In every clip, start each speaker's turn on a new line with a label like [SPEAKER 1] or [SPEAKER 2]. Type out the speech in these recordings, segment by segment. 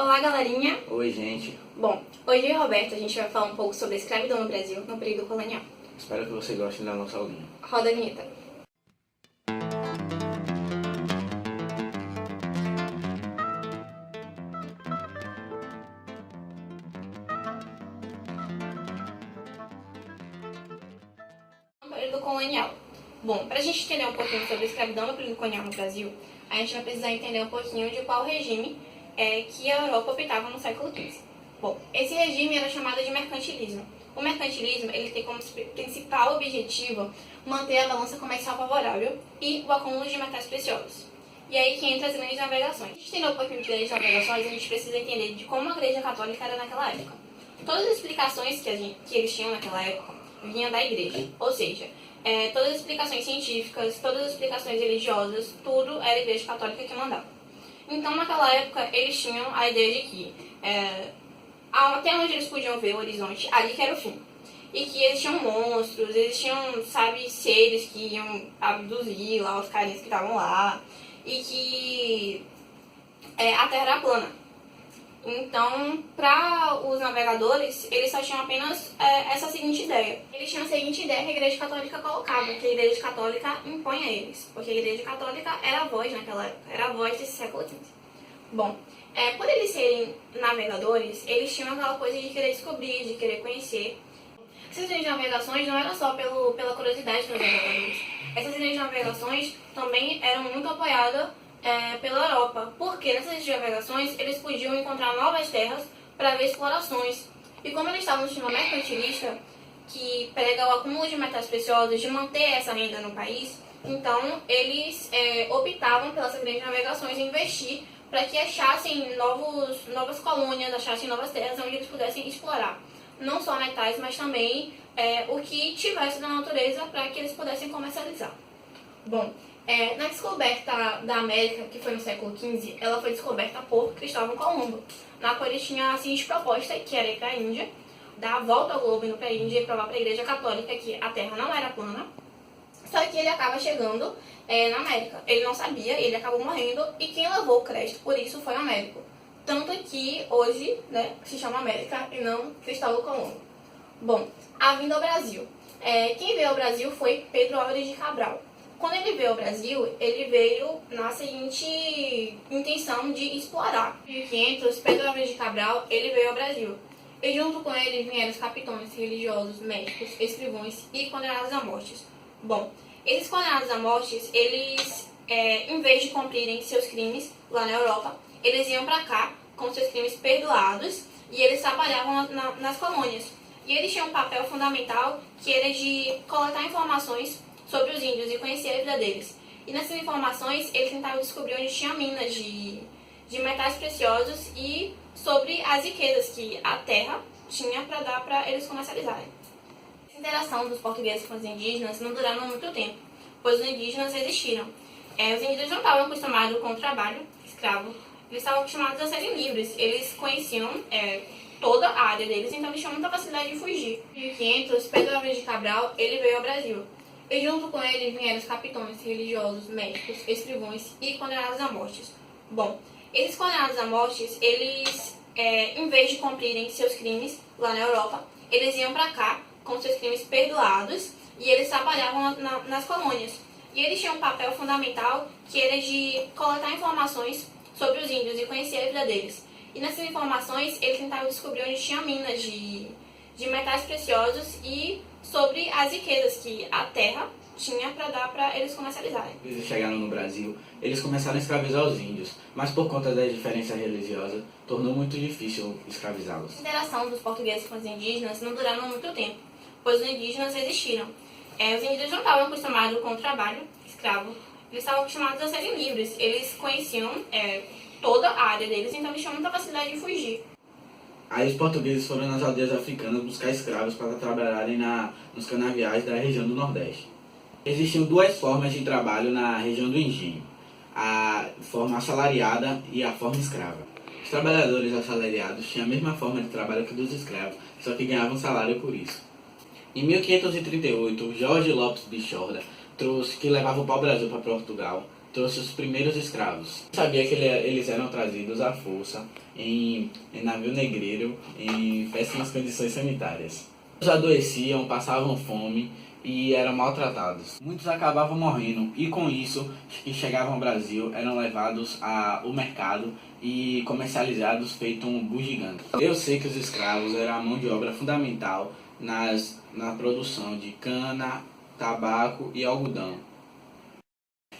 [SPEAKER 1] Olá, galerinha!
[SPEAKER 2] Oi, gente.
[SPEAKER 1] Bom, hoje eu e Roberto a gente vai falar um pouco sobre a escravidão no Brasil no período colonial.
[SPEAKER 2] Espero que você goste da nossa aulinha.
[SPEAKER 1] Roda a vinheta. No período colonial. Bom, para a gente entender um pouquinho sobre a escravidão no período colonial no Brasil, a gente vai precisar entender um pouquinho de qual regime que a Europa optava no século XV. Bom, esse regime era chamado de mercantilismo. O mercantilismo ele tem como principal objetivo manter a balança comercial favorável e o acúmulo de metais preciosos. E aí que entra as grandes navegações. A gente entender um pouquinho de grandes navegações, a gente precisa entender de como a Igreja Católica era naquela época. Todas as explicações que eles tinham naquela época vinham da Igreja, ou seja, todas as explicações científicas, todas as explicações religiosas, tudo era a Igreja Católica que mandava. Então, naquela época, eles tinham a ideia de que até onde eles podiam ver o horizonte, ali que era o fim. E que existiam monstros, existiam, sabe, seres que iam abduzir lá os carinhas que estavam lá. E que a Terra era plana. Então, para os navegadores, eles só tinham apenas essa seguinte ideia. Eles tinham a seguinte ideia que a Igreja Católica colocava, que a Igreja Católica impõe a eles. Porque a Igreja Católica era a voz naquela época, era a voz desse século XV. Bom, por eles serem navegadores, eles tinham aquela coisa de querer descobrir, de querer conhecer. Essas linhas de navegações não eram só pela curiosidade dos navegadores. Essas linhas de navegações também eram muito apoiadas pela Europa, porque nessas linhas de navegações eles podiam encontrar novas terras para ver explorações. E como eles estavam no sistema mercantilista, que prega o acúmulo de metais preciosos, de manter essa renda no país, então eles optavam pelas grandes navegações e investir para que achassem novas colônias, achassem novas terras onde eles pudessem explorar. Não só metais, mas também o que tivesse da natureza para que eles pudessem comercializar. Bom, na descoberta da América, que foi no século XV, ela foi descoberta por Cristóvão Colombo, na qual ele tinha a seguinte proposta, que era ir para a Índia, dar a volta ao globo, indo para a Índia e provar para a Igreja Católica que a Terra não era plana. Só que ele acaba chegando na América. Ele não sabia, ele acabou morrendo, e quem levou o crédito por isso foi o Américo. Tanto que hoje, se chama América e não Cristóvão Colombo. Bom, a vinda ao Brasil. Quem veio ao Brasil foi Pedro Álvares de Cabral. Quando ele veio ao Brasil, ele veio na seguinte intenção de explorar. Em 1500, Pedro Álvares de Cabral, ele veio ao Brasil. E junto com ele vieram os capitães religiosos, médicos, escrivães e condenados à morte. Bom, esses condenados à morte, eles, em vez de cumprirem seus crimes lá na Europa, eles iam para cá com seus crimes perdoados e eles trabalhavam nas colônias. E eles tinham um papel fundamental que era de coletar informações sobre os índios e conhecer a vida deles. E nessas informações eles tentavam descobrir onde tinha minas de metais preciosos e sobre as riquezas que a terra tinha para dar para eles comercializarem. Essa interação dos portugueses com os indígenas não duraram muito tempo, pois os indígenas resistiram. Os indígenas não estavam acostumados com o trabalho escravo, eles estavam acostumados a serem livres, eles conheciam toda a área deles, então eles tinham muita facilidade de fugir. Em 1500, Pedro Álvares de Cabral, ele veio ao Brasil. E junto com ele vieram os capitães religiosos, médicos, escrivães e condenados à morte. Bom, esses condenados à morte, eles, em vez de cumprirem seus crimes lá na Europa, eles iam para cá com seus crimes perdoados e eles trabalhavam nas colônias. E eles tinham um papel fundamental que era de coletar informações sobre os índios e conhecer a vida deles. E nessas informações eles tentavam descobrir onde tinha minas de metais preciosos e sobre as riquezas que a terra tinha para dar para eles comercializarem.
[SPEAKER 2] Eles chegaram no Brasil, eles começaram a escravizar os índios, mas por conta da diferença religiosa, tornou muito difícil escravizá-los.
[SPEAKER 1] A interação dos portugueses com os indígenas não duraram muito tempo, pois os indígenas resistiram. Os indígenas não estavam acostumados com o trabalho escravo, eles estavam acostumados a serem livres, eles conheciam toda a área deles, então eles tinham muita facilidade de fugir.
[SPEAKER 2] Aí os portugueses foram nas aldeias africanas buscar escravos para trabalharem nos canaviais da região do Nordeste. Existiam duas formas de trabalho na região do engenho, a forma assalariada e a forma escrava. Os trabalhadores assalariados tinham a mesma forma de trabalho que dos escravos, só que ganhavam salário por isso. Em 1538, Jorge Lopes Bichorda que levava o pau-brasil para Portugal, trouxe os primeiros escravos. Sabia que eles eram trazidos à força em navio negreiro em péssimas condições sanitárias. Muitos adoeciam, passavam fome e eram maltratados. Muitos acabavam morrendo e com isso, que chegavam ao Brasil, eram levados ao mercado e comercializados feito um bugiganga. Eu sei que os escravos eram a mão de obra fundamental na produção de cana, tabaco e algodão.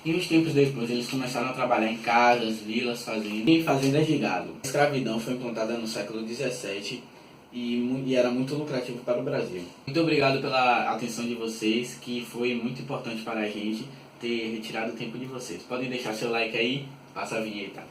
[SPEAKER 2] E uns tempos depois eles começaram a trabalhar em casas, vilas, fazendas e fazendas de gado. A escravidão foi implantada no século XVII e era muito lucrativo para o Brasil. Muito obrigado pela atenção de vocês, que foi muito importante para a gente ter retirado o tempo de vocês. Podem deixar seu like aí, passa a vinheta.